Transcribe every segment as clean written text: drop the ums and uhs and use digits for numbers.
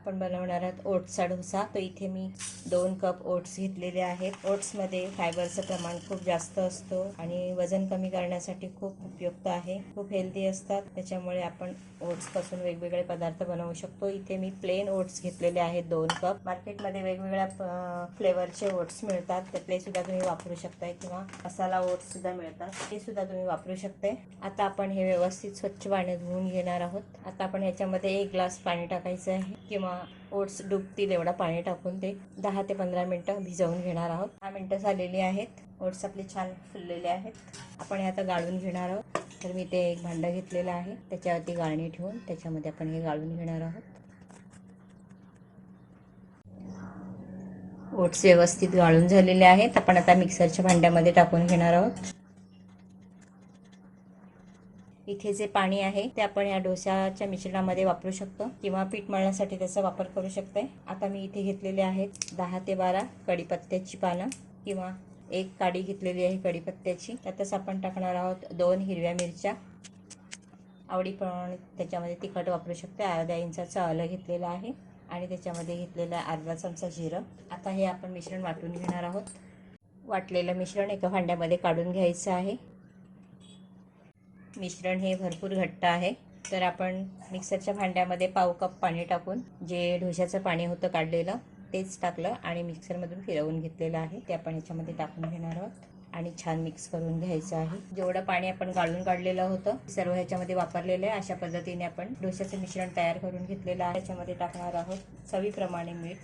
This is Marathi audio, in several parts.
आपण बनवणार आहोत ओट्सचा डोसा. तर इथे मी 2 कप ओट्स घेतलेले आहेत. ओट्समध्ये फायबरचं प्रमाण खूप जास्त असतो आणि वजन कमी करण्यासाठी खूप उपयुक्त आहे. खूप हेल्दी असतात, त्याच्यामुळे आपण ओट्सपासून वेगवेगळे पदार्थ बनवू शकतो. इथे मी प्लेन ओट्स घेतलेले आहेत 2 कप. मार्केटमध्ये वेगवेगळ्या फ्लेवरचे ओट्स मिळतात, त्यातले सुद्धा तुम्ही वापरू शकताय किंवा मसाला ओट्स सुद्धा मिळतात, ते सुद्धा तुम्ही वापरू शकताय. आता आपण हे व्यवस्थित स्वच्छ पाण्यात धुवून घेणार आहोत. आता आपण याच्यामध्ये 1 ग्लास पाणी टाकायचं आहे किंवा ओट्स डुबतील एवढा पाणी टाकून ते 10 ते 15 मिनिटं भिजवून घेणार आहोत. 10 मिनिटं झालेली आहेत. ओट्स आपले छान फुललेले आहेत. आपण हे आता गाळून घेणार आहोत. तर मी ते एक भांडं घेतलेलं आहे, त्याच्यावरती गाळणी ठेवून त्याच्यामध्ये आपण हे गाळून घेणार आहोत. ओट्स व्यवस्थित गाळून झालेले आहेत. आपण आता मिक्सरच्या भांड्यामध्ये टाकून घेणार आहोत. इथे जे पाणी आहे ते आपण या डोस्याच्या मिश्रणामध्ये वापरू शकतो किंवा पीठ मळण्यासाठी त्याचा वापर करू शकते. आता मी इथे घेतलेले आहेत 10 ते 12 कढीपत्त्याची पानं किंवा 1 काडी घेतलेली आहे कढीपत्त्याची. त्यातच आपण टाकणार आहोत 2 हिरव्या मिरच्या. आवडीप्रमाणे त्याच्यामध्ये तिखट वापरू शकते. अर्धा इंचाचा आलं घेतलेलं आहे आणि त्याच्यामध्ये घेतलेला अर्धा चमचा जिरं. आता हे आपण मिश्रण वाटून घेणार आहोत. वाटलेलं मिश्रण एका भांड्यामध्ये काढून घ्यायचं आहे. मिश्रण हे भरपूर घट्ट आहे, तर आपण मिक्सरच्या भांड्यामध्ये पाव कप पाणी टाकून जे डोश्याचं पाणी होतं काढलेलं तेच टाकलं आणि मिक्सरमधून फिरवून घेतलेलं आहे. ते आपण याच्यामध्ये टाकून घेणार आहोत आणि छान मिक्स करून घ्यायचं आहे. जेवढं पाणी आपण गाळून काढलेलं होतं सर्व ह्याच्यामध्ये वापरलेलं आहे. अशा पद्धतीने आपण डोश्याचं मिश्रण तयार करून घेतलेलं आहे. याच्यामध्ये टाकणार आहोत चवीप्रमाणे मीठ.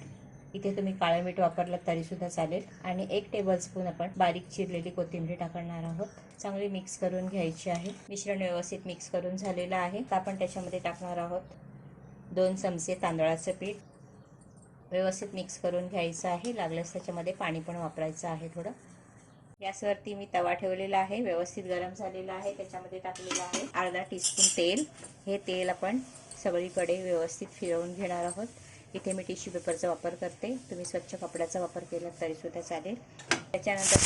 इथे तुम्ही काळं मीठ वापरलं तरी सुद्धा चालेल आणि 1 टेबलस्पून आपण बारीक चिरलेली कोथिंबीर टाकणार आहोत. चांगली मिक्स करून घ्यायची आहे. मिश्रण व्यवस्थित मिक्स करून झालेलं आहे. तर आपण त्याच्यामध्ये टाकणार आहोत 2 चमचे तांदळाचं पीठ. व्यवस्थित मिक्स करून घ्यायचं आहे. लागल्यास त्याच्यामध्ये पाणी पण वापरायचं आहे थोडं. गॅसवरती मी तवा ठेवलेला आहे, व्यवस्थित गरम झालेला आहे. त्याच्यामध्ये टाकलेलं आहे अर्धा टीस्पून तेल. हे तेल आपण सगळीकडे व्यवस्थित फिरवून घेणार आहोत. इथे मी टिश्यू पेपरचा वापर करते, तुम्ही स्वच्छ कपड्याचा वापर केला तरी सुद्धा चालेल. त्याच्यानंतर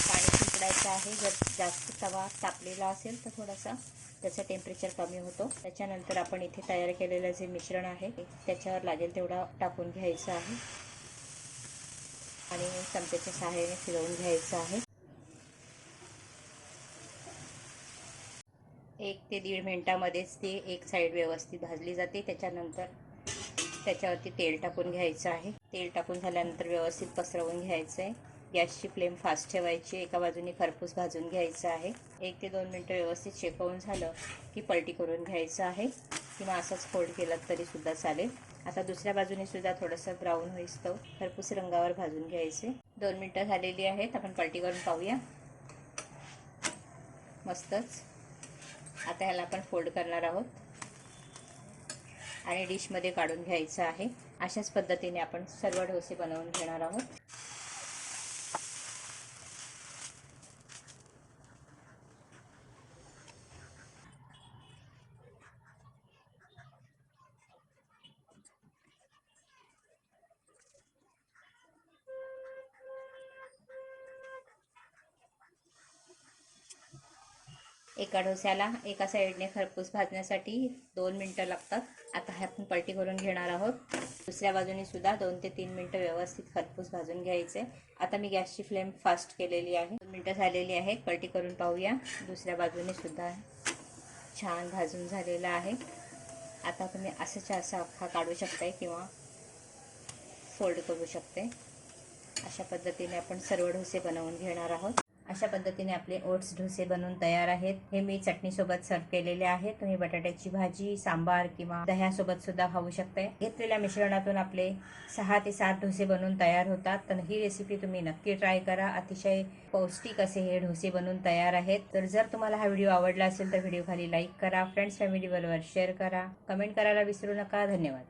पाणी शिंपडायचं आहे. जर जास्त तवा तापलेला असेल तर थोडासा त्याचं टेम्परेचर कमी होतो. त्याच्यानंतर आपण इथे तयार केलेलं जे मिश्रण आहे त्याच्यावर लागेल तेवढा टाकून घ्यायचं आहे आणि चमच्याच्या सहाय्याने फिरवून घ्यायचं आहे. 1 ते 1.5 मिनिटामध्येच ती एक साईड व्यवस्थित भाजली जाते. त्याच्यानंतर त्याच्यावरती तेल टाकून घ्यायचं आहे. तेल टाकून झाल्यानंतर व्यवस्थित पसरवून घ्यायचं आहे. गॅसची फ्लेम फास्ट ठेवायची. एका बाजूने खरपूस भाजून घ्यायचं आहे. 1 ते 2 मिनिटं व्यवस्थित शेकवून झालं की पलटी करून घ्यायचं आहे किंवा असंच फोल्ड केलं तरी सुद्धा चालेल. आता दुसऱ्या बाजूने सुद्धा थोडंसं ब्राऊन होईस्तव खरपूस रंगावर भाजून घ्यायचे. 2 मिनिटं झालेली आहेत. आपण पलटी करून पाहूया. मस्तच. आता ह्याला आपण फोल्ड करणार आहोत आणि डिशमध्ये काढून घ्यायचं आहे. अशाच पद्धतीने आपण सर्व डोसे बनवून घेणार आहोत. एका डोस्याला एका साईडने खरपूस भाजण्यासाठी 2 मिनिटं लागतात. आता हे आपण पलटी करून घेणार आहोत. दुसऱ्या बाजूने सुद्धा 2 ते 3 मिनिटं व्यवस्थित खरपूस भाजून घ्यायचे. आता मी गॅसची फ्लेम फास्ट केलेली आहे. 2 मिनिटं झालेली आहेत. पलटी करून पाहूया. दुसऱ्या बाजूने सुद्धा छान भाजून झालेला आहे. आता तुम्ही असंच्या असा अख्खा काढू शकताय किंवा फोल्ड करू शकते. अशा पद्धतीने आपण सर्व डोसे बनवून घेणार आहोत. अशा पद्धतीने आपले ओट्स डोसे बनवून तयार आहेत. हे मी चटणीसोबत सर्व केलेले आहेत. तुम्ही बटाट्याची भाजी, सांबार किंवा दह्यासोबत सुद्धा खाऊ शकता. घेतलेल्या मिश्रणातून आपले 6 ते 7 डोसे बनवून तयार होतात. तर ही रेसिपी तुम्ही नक्की ट्राय करा. अतिशय पौष्टिक असे हे डोसे बनवून तयार आहेत. तर जर तुम्हाला हा व्हिडिओ आवडला असेल तर व्हिडिओ खाली लाईक करा, फ्रेंड्स फॅमिली बरोबर शेअर करा, कमेंट करायला विसरू नका. धन्यवाद.